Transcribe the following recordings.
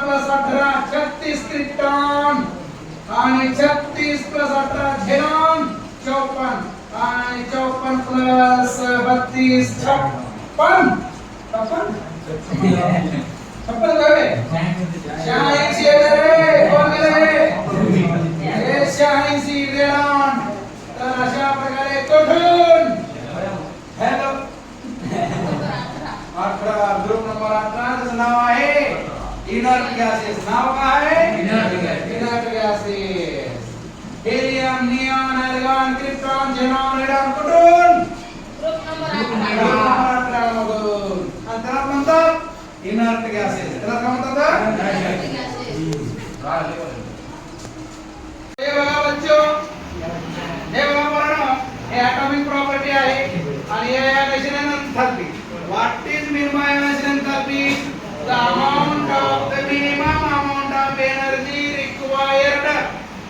Plus 18 36 krypton आणि 36 plus 18 xenon 54 आणि 54 plus 32 56 56 गए 86 रे कोण गेले हे 86 रेडॉन तर अशा प्रकारे कुठून हॅलो 18 ग्रुप नंबर 18 चं नाव आहे इनर्ट गॅसेस नाव काय आहे inert gases helium neon argon krypton xenon radon कुठून ग्रुप नंबर 18 मधून आणि त्याला म्हणतात इनर्ट गॅसेस त्याला काय म्हणतात हे बघा बच्चो हे बघा बरं हे ॲटॉमिक प्रॉपर्टी आहे आणि हे ionization enthalpy what is mean by ionization enthalpy the amount of the minimum amount of energy required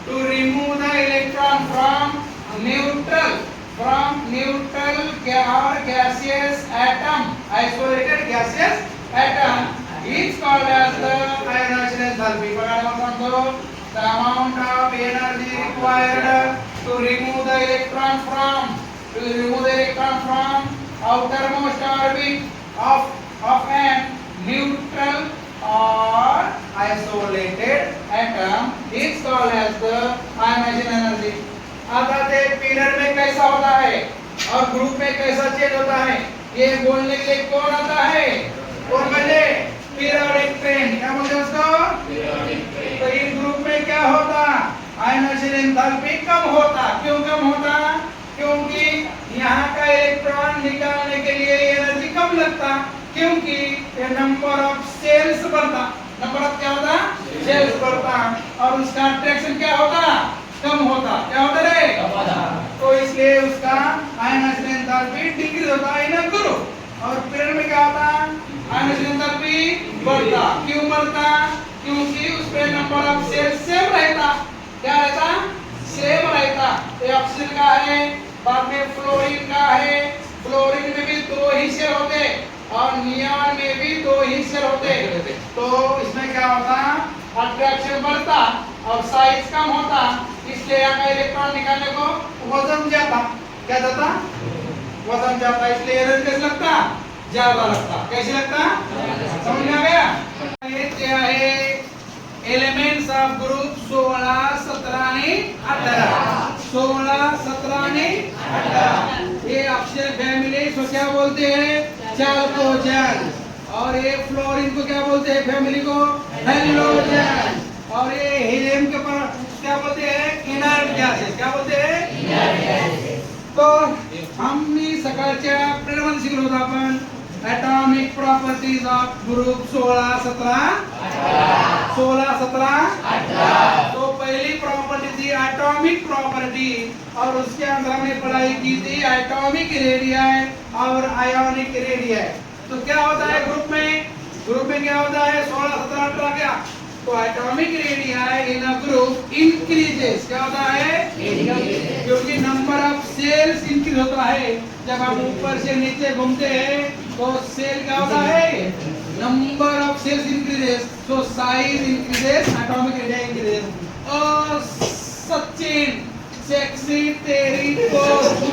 to remove the electron from neutral or gaseous atom isolated gaseous atom is called as the ionization enthalpy बघा सांगतो the amount of energy required to remove the electron from outermost orbit of an neutral or isolated atom is called as the ionization energy आता ते period में कैसा होता है और group में कैसा चेंज होता है ये बोलने के लिए कौन आता है कौन बोले पीरियोडिक ट्रेंड क्या बोलते हैं उसको तो इन ग्रुप में क्या होता आयनायजेशन एंथैल्पी कम होता क्यों कम होता क्योंकि यहाँ का इलेक्ट्रॉन निकालने के लिए एनर्जी कम लगता क्योंकि ये नंबर ऑफ सेल्स बढ़ता नंबर ऑफ क्या होता सेल्स बढ़ता और उसका अट्रैक्शन क्या होता कम होता क्या होता रे तो इसलिए उसका आयनायजेशन एंथैल्पी डिक्रीज होता है इन ग्रुप और पीरियड में क्या होता आयनायजेशन एंथैल्पी बढ़ता क्यों बढ़ता क्योंकि उसमें नंबर ऑफ सेल्स सेम रहता क्या रहता सेम रहता ये ऑक्सीजन का है बाद में फ्लोरीन का है फ्लोरीन में भी दो ही शेल होते और नियॉन में भी दो ही शेल होते तो इसमें क्या होता अट्रैक्शन बढ़ता और साइज कम होता इसलिए यहाँ का इलेक्ट्रॉन निकालने को वजन जाता क्या जाता वजन जाता इसलिए एनर्जी कैसे लगता ज्यादा लगता कैसे लगता समझ में आ गया ये क्या है एलिमेंट्स ऑफ ग्रुप 16 17 आणि 18 16 17 आणि 18 ये ऑक्सीजन फैमिली को क्या बोलते हैं चाल्कोजेन और ये फ्लोरीन को क्या बोलते हैं फैमिली को हेलोजन और ये हीलियम के पर क्या बोलते हैं इनर्ट गैसेस क्या बोलते हैं इनर्ट गैसेस तो हम मी सकाळच्या प्रेरण शिकलो होतो आपण एटॉमिक प्रॉपर्टीज ऑफ ग्रुप 16 17 16 17 18 तो पहली प्रॉपर्टी थी एटॉमिक प्रॉपर्टी और उसके अंदर हमने पढ़ाई की थी एटॉमिक रेडियाई और आयोनिक रेडियाई तो क्या होता है ग्रुप में क्या होता है 16 17 18 क्या तो atomic radii in a group increases क्या होता है क्योंकि नंबर ऑफ सेल्स इंक्रीज होता है जब हम ऊपर से नीचे घूमते हैं तो सेल क्या होता है number of shells increases so size increases atomic radii increases ओ सचिन सेक्सी तेरी पोस्ट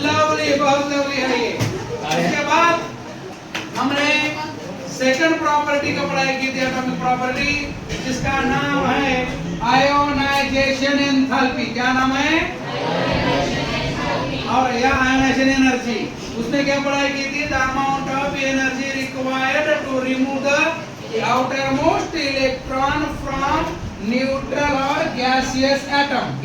लवली बहुत लवली है ये इसके बाद हमने सेकंड प्रॉपर्टी को पढ़ाई की थी एटॉमिक प्रॉपर्टी जिसका नाम है आयोनाइजेशन एंथैल्पी क्या नाम है और यह आयोनाइजेशन एनर्जी उसने क्या पढ़ाई की थी the amount of energy required to remove the outermost electron from neutral और गैसियस एटम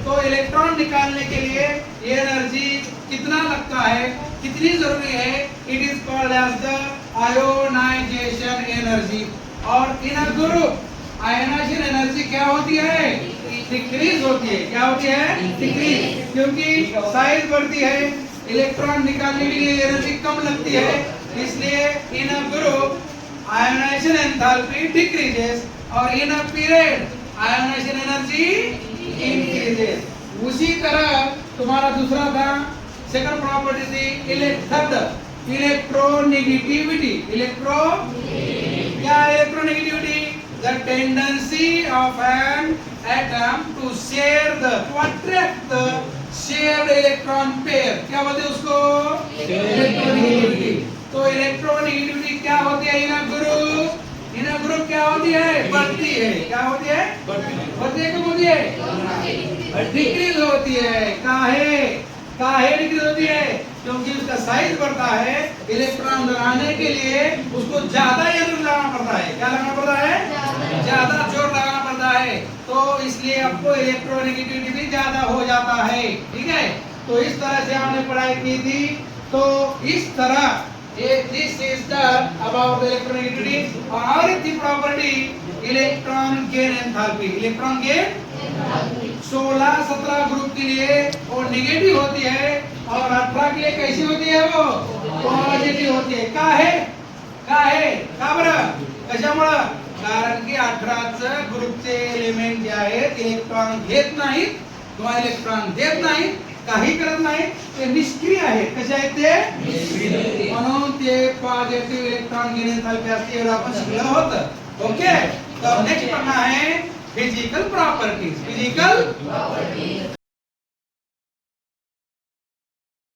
तो इलेक्ट्रॉन निकालने के लिए ये एनर्जी कितना लगता है कितनी जरूरी है it is called as the ionisation energy और in a group ionisation energy क्या होती है डिक्रीज होती है क्या होती है डिक्रीज क्योंकि साइज बढ़ती है इलेक्ट्रॉन निकालने के लिए एनर्जी कम लगती है इसलिए in a group ionization enthalpy decreases और in a period ionization energy increases उसी तरह तुम्हारा दूसरा था सेकंड प्रॉपर्टी थी इलेक्ट्रोनेगेटिविटी क्या है electronegativity? The tendency of an atom to share the to attract the shared electron pair, क्या बोलते हैं उसको? इलेक्ट्रोनेगेटिविटी। तो इलेक्ट्रोनेगेटिविटी क्या होती है? इन अ ग्रुप क्या होती है? बढ़ती है। क्या होती है? बढ़ती है। कब होती है? डिक्रीज होती है। काहे डिक्रीज होती है? क्योंकि उसका साइज बढ़ता है, इलेक्ट्रॉन लगाने के लिए उसको ज्यादा एनर्जी लगाना पड़ता है। क्या लगाना पड़ता है? ज्यादा जोर लगाना पड़ता है, तो इसलिए आपको इलेक्ट्रोनेगेटिविटी भी ज्यादा हो जाता है। ठीक है, तो इस तरह से हमने पढ़ाई की थी। तो इस तरह this is the about electronegativity और the property electron gain enthalpy। Electron gain 16-17 group के लिए वो निगेटिव होती है और 18 के लिए कैसी होती है? वो पॉजिटिव होती है। का बरं? कशामुळे? कारण की 18च ग्रुपचे एलिमेंट जे आहेत इलेक्ट्रॉन घेत नाहीत किंवा इलेक्ट्रॉन देत नाहीत, काही करत नाही, ते निष्क्रिय आहेत। कसे आहेत ते? निष्क्रिय। म्हणून ते पॉझिटिव्ह इलेक्ट्रॉन गेन एंथैल्पी असते, एवढं आपण शिकलो होतं। ओके, तर नेक्स्ट पढ़ना है फिजिकल प्रॉपर्टीज। Physical properties